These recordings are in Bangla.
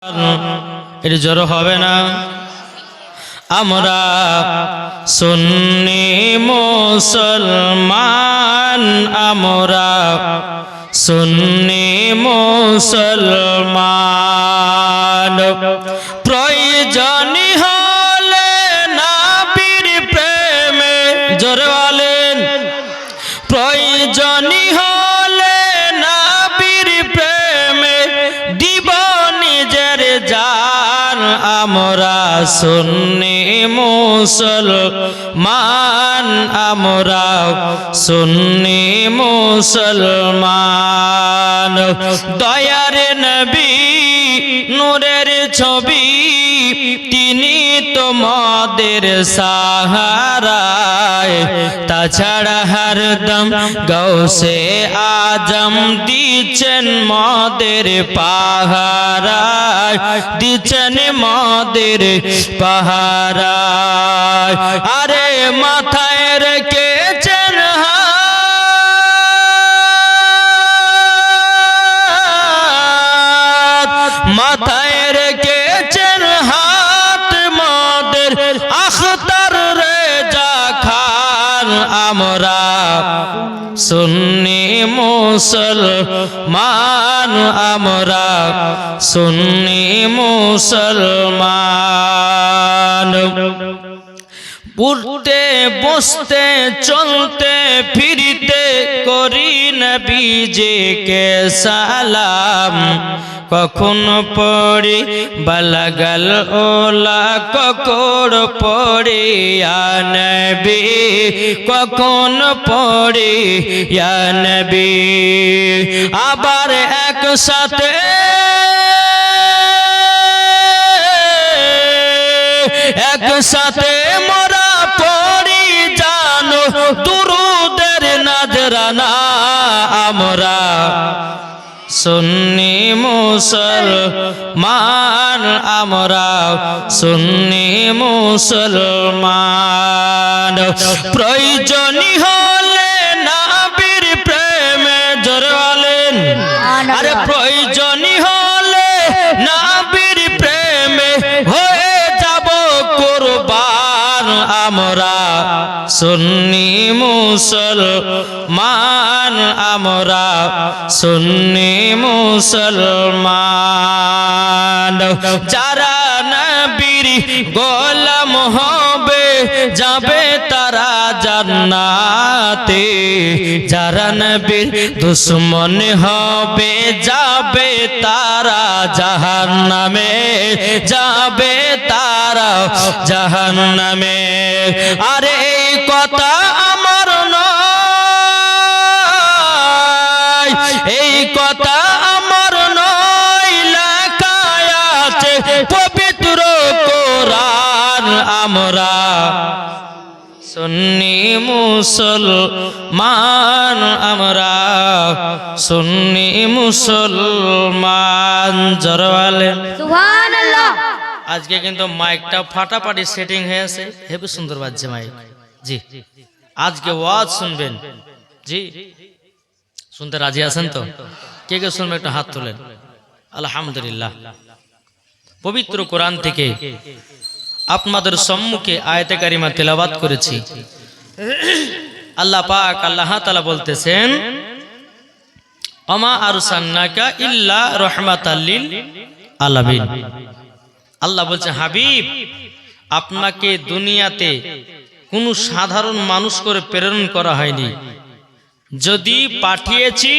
এর জড়ো হবে না। আমরা সুন্নি মুসলমান, আমরা সুন্নি মুসলমান। প্রয়োজনী হলে নবীর প্রেমে, জোরে বলেন, প্রয়োজনী হলে নবীর প্রেমে দিব নিজের জান। আমরা সুন্নি মুসলমান, আমরা সুন্নি মুসলমান। দয়ার নবী নূরের ছবি, তিনি তোমাদের সাহারায়। তাছাড়া হরদম গৌসে আজম দিচ্ছেন মদের পাহারায়, দিচ্ছেন মদের পাহারায়। আরে মাথায় রেখেছেন হাত, মাথায় রেখেছেন হাত মদের আখতার রেজা খান। আমরা সুন্নি মুসলমান, আমরা সুন্নি মুসলমান। উঠতে বসতে চলতে ফিরতে করি নবীজিকে সালাম। কখন পড়ি বালাগাল ওলা, কখন পড়ি ইয়া নবী, কখন পড়ি ইয়া নবী। আবার একসাথে একসাথে মোরা পড়ি জানো দুরুদের নজরানা। আমরা সুন্নি মুসলমান, আমরা সুন্নি মুসলমান। প্রয়োজনী হলে নবীর প্রেমে, জোরে বলেন, আরে প্রয়োজনী হলে নবীর প্রেমে হয়ে যাব কুরবান। আমরা সুন্নি মুসলমান, আমরা সুন্নি মুসলমান। যারা নবীর গোলাম হবে যাবে তারা জান্নাতে, যারা নবীর দুশ্মন হবে যাবে তারা জাহান্নামে, যাবে তারা জাহান্নামে। আরে এই কথা আমার নয়, এই কথা আমার নয়, লেখা আছে পবিত্র কোরআন। আমরা সুন্নি মুসলমান, আমরা সুন্নি মুসলমান। জোরে বলেন সুবহানাল্লাহ। আজকে কিন্তু মাইকটা ফাটাফাটি সেটিং হয়েছে, হেবি সুন্দর বাজছে মাইক। জি, আজকে ওয়াজ শুনবেন, জি শুনতে রাজি আছেন তো? কে কে শুনবেন একটা হাত তোলেন। আলহামদুলিল্লাহ। পবিত্র কোরআন থেকে আপনাদের সম্মুখে আয়াতে কারিমা তেলাওয়াত করেছি। আল্লাহ পাক আল্লাহ তাআলা বলতেছেন, আমা আরসালনাকা ইল্লা রাহমাতাল লিল আলামিন। আল্লাহ বলছে, হাবিব আপনাকে দুনিয়াতে কোনো সাধারণ মানুষ করে প্রেরণ করা হয়নি, যদি পাঠিয়েছি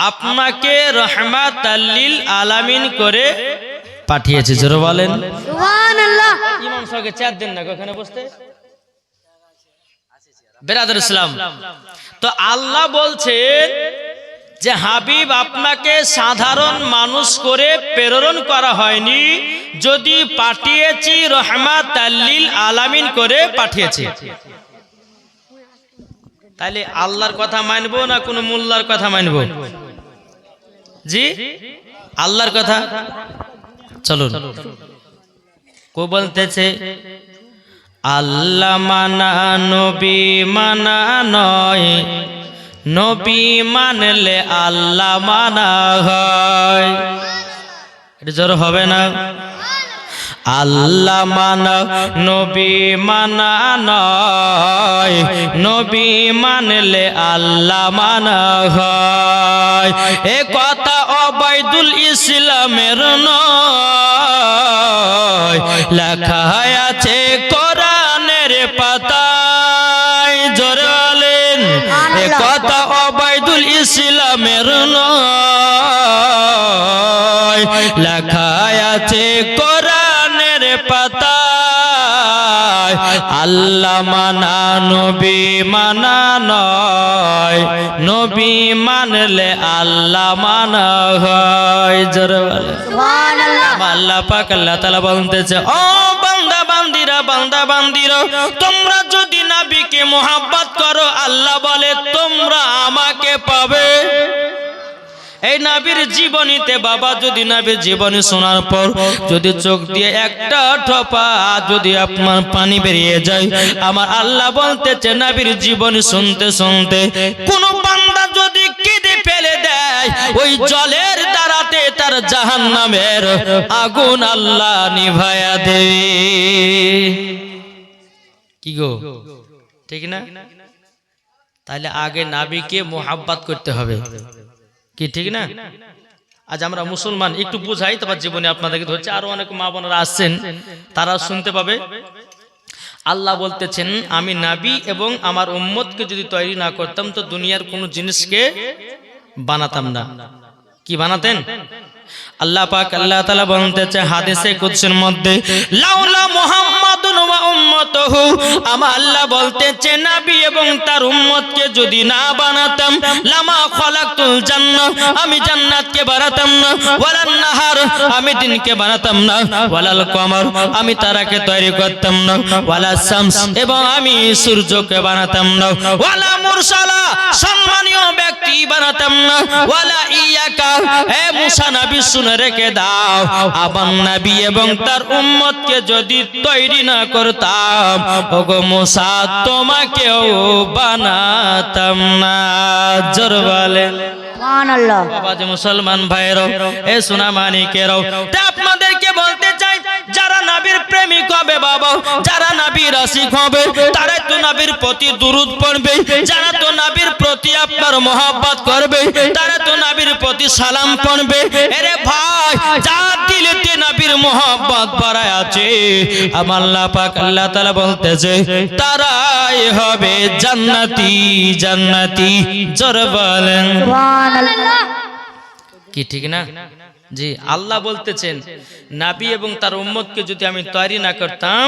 আপনাকে রাহমাতাল লিল আলামিন করে পাঠিয়েছি। জোরে বলেন সুবহানাল্লাহ। ইমাম সাহেবকে চেয়ার দেন না, ওখানে বসতে। বেরাদর ইসলাম, তো আল্লাহ বলছেন যে হাবিব আপনাকে সাধারণ মানুষ করে প্রেরণ করা হয়নি, যদি পাঠিয়েছি রাহমাতাল লিল আলামিন করে পাঠিয়েছি। তাহলে আল্লাহর কথা মানবো না কোন মোল্লার কথা মানবো? জি, আল্লাহর কথা। চলুন, কো বলতেছে আল্লাহ মানা নবী মানা নয়, নবী মানলে আল্লাহ মানা হয়। এটা জোর হবে না? আল্লাহ মানা নবী মানা নয়, নবী মানলে আল্লাহ মানা হয়। এ কথা ওবাইদুল ইসলামের নয়, লেখা আছে কোরআনের পাতায়। জোরে বলেন, এ কথা ওবাইদুল ইসলামের নয়, লেখা আছে কোরআনের পাতায়। আল্লাহ মানা নবী মানা নয়, নবী মানলে আল্লাহ মানা হয়। জোরে বলেন সুবহানাল্লাহ। আল্লাহ পাক আল্লাহ তাআলা বলতেছে, ও বান্দা বান্দিরা, বান্দা বান্দিরা, তোমরা যদি নবীকে মোহাব্বত করো, আল্লাহ বলে তোমরা আমাকে পাবে। এই নবীর জীবনীতে বাবা, যদি নবীর জীবনী শোনার পর যদি চোখ দিয়ে একটা ঠোপা যদি আপনার পানি বেরিয়ে যায়, আমার আল্লাহ বলতেছে নবীর জীবনী শুনতে শুনতে কোন বান্দা যদি কেঁদে ফেলে দেয়, ওই জলের দ্বারাতে তার জাহান্নামের আগুন আল্লাহ নিভায়া দেবে। কি গো, ঠিক না? তাহলে আগে নবীকে মোহাব্বত করতে হবে, কি ঠিক না? আজ আমরা মুসলমান, একটু বুঝাই তোমার জীবনে আপনাদেরকে ধরছে, আরো অনেক মা বোনেরা আসছেন, তারা শুনতে পাবে। আল্লাহ বলতেছেন, আমি নবী এবং আমার উম্মতকে যদি তৈরি না করতাম তো দুনিয়ার কোনো জিনিসকে বানাতাম না। কি বানাতেন? আল্লাহ পাক আল্লাহ তাআলা বলতেছে হাদিসে কুদসির মধ্যে, লাউলা মুহাম্মাদুন ওয়া উম্মতুহু, আমার আল্লাহ বলতেছে নবী এবং তার উম্মতকে যদি না বানাতাম, লামা খালাকতুল জান্নাহ, আমি জান্নাতকে বানাতাম না, ওয়ালান নাহার, আমি দিনকে বানাতাম না, ওয়ালাল কমর, আমি তারাকে তৈরি করতাম না, ওয়ালা শামস, এবং আমি সূর্যকে বানাতাম না, ওয়ালা মুরসালা, সম্মানীয় ব্যক্তি বানাতাম না, ওয়ালা ইয়াকা, হে মুসা নবী শুনে রেখে দাও, আমার নবী এবং তার উম্মতকে যদি তৈরি না করতাম, ওগো মুসা তোমাকেও বানাতাম না। জোর বলেন সুবহানাল্লাহ। বাবা যে মুসলমান ভাইরাও, এ সোনা মানিকেরাও, আপনাদেরকে বলতে চাই, যারা নবীর প্রেমিক হবে বাবা, যারা নবীর আশিক হবে, তারা তো নবীর প্রতি দুরূদ পড়বে, যারা তো নবীর প্রতি আপনার মহব্বত করবে, তারা তো নবীর প্রতি সালাম পড়বে। আরে ভাই, যার দিলেতে নবীর মহব্বত ভরা আছে, আমার আল্লাহ পাক আল্লাহ তাআলা বলতেছে তারাই হবে জান্নাতি, জান্নাতি। জোরে বলেন সুবহানাল্লাহ। কি ঠিক না? জি, আল্লাহ বলতেছেন নবী এবং তার উম্মতকে যদি আমি তৈরি না করতাম,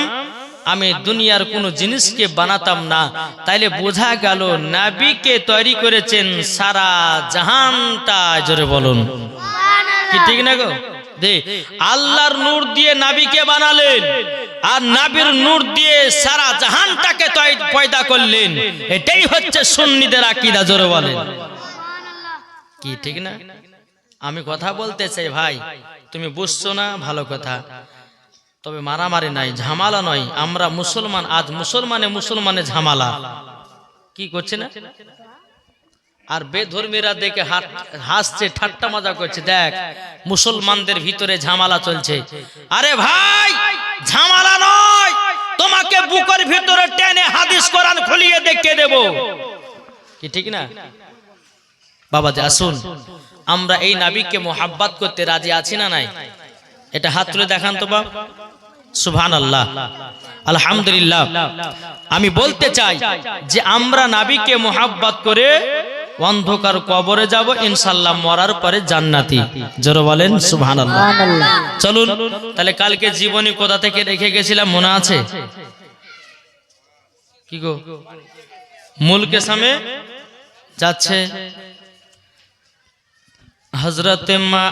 আমি দুনিয়ার কোনো জিনিসকে বানাতাম না। তাইলে বোঝা গেল নবীকে তৈরি করেছেন সারা জাহানটা। জোরে বলুন কি ঠিক না গো? দে আল্লাহর নূর দিয়ে নবীকে বানালেন, আর নবীর নূর দিয়ে সারা জাহানটাকে পয়দা করলেন। এটাই হচ্ছে সুন্নিদের আকীদা। জোরে বলেন কি ঠিক না? আমি কথা বলতে চাই ভাই, তুমি বুঝছো না, ভালো কথা, তবে মারামারি নাই, ঝামেলা নয়। আমরা মুসলমান, আজ মুসলমানে ঝামেলা কি করছে না? আর বেধর্মীরা দেখে হাসছে, ঠাট্টা মজা করছে, দেখ মুসলমানদের ভিতরে ঝামেলা চলছে। আরে ভাই, ঝামেলা নয়, তোমাকে বুকের ভিতরে টেনে হাদিস কোরআন খুলিয়ে দেখিয়ে দেব। কি ঠিক না? বাবা যে আসুন, আমরা এই নবীকে মোহাব্বত করতে রাজি আছি না নাই? এটা হাত তুলে দেখান তো বাপ। সুবহানাল্লাহ, আলহামদুলিল্লাহ। আমি বলতে চাই যে আমরা নবীকে মোহাব্বত করে অন্ধকার কবরে যাব, ইনশাআল্লাহ মরার পরে জান্নাতি। জোরে বলেন সুবহানাল্লাহ। চলুন তাহলে কালকে জীবনী কোথা থেকে রেখে গেছিলাম মনে আছে? কি গো, মুলকে সামনে যাচ্ছে হযরতে মা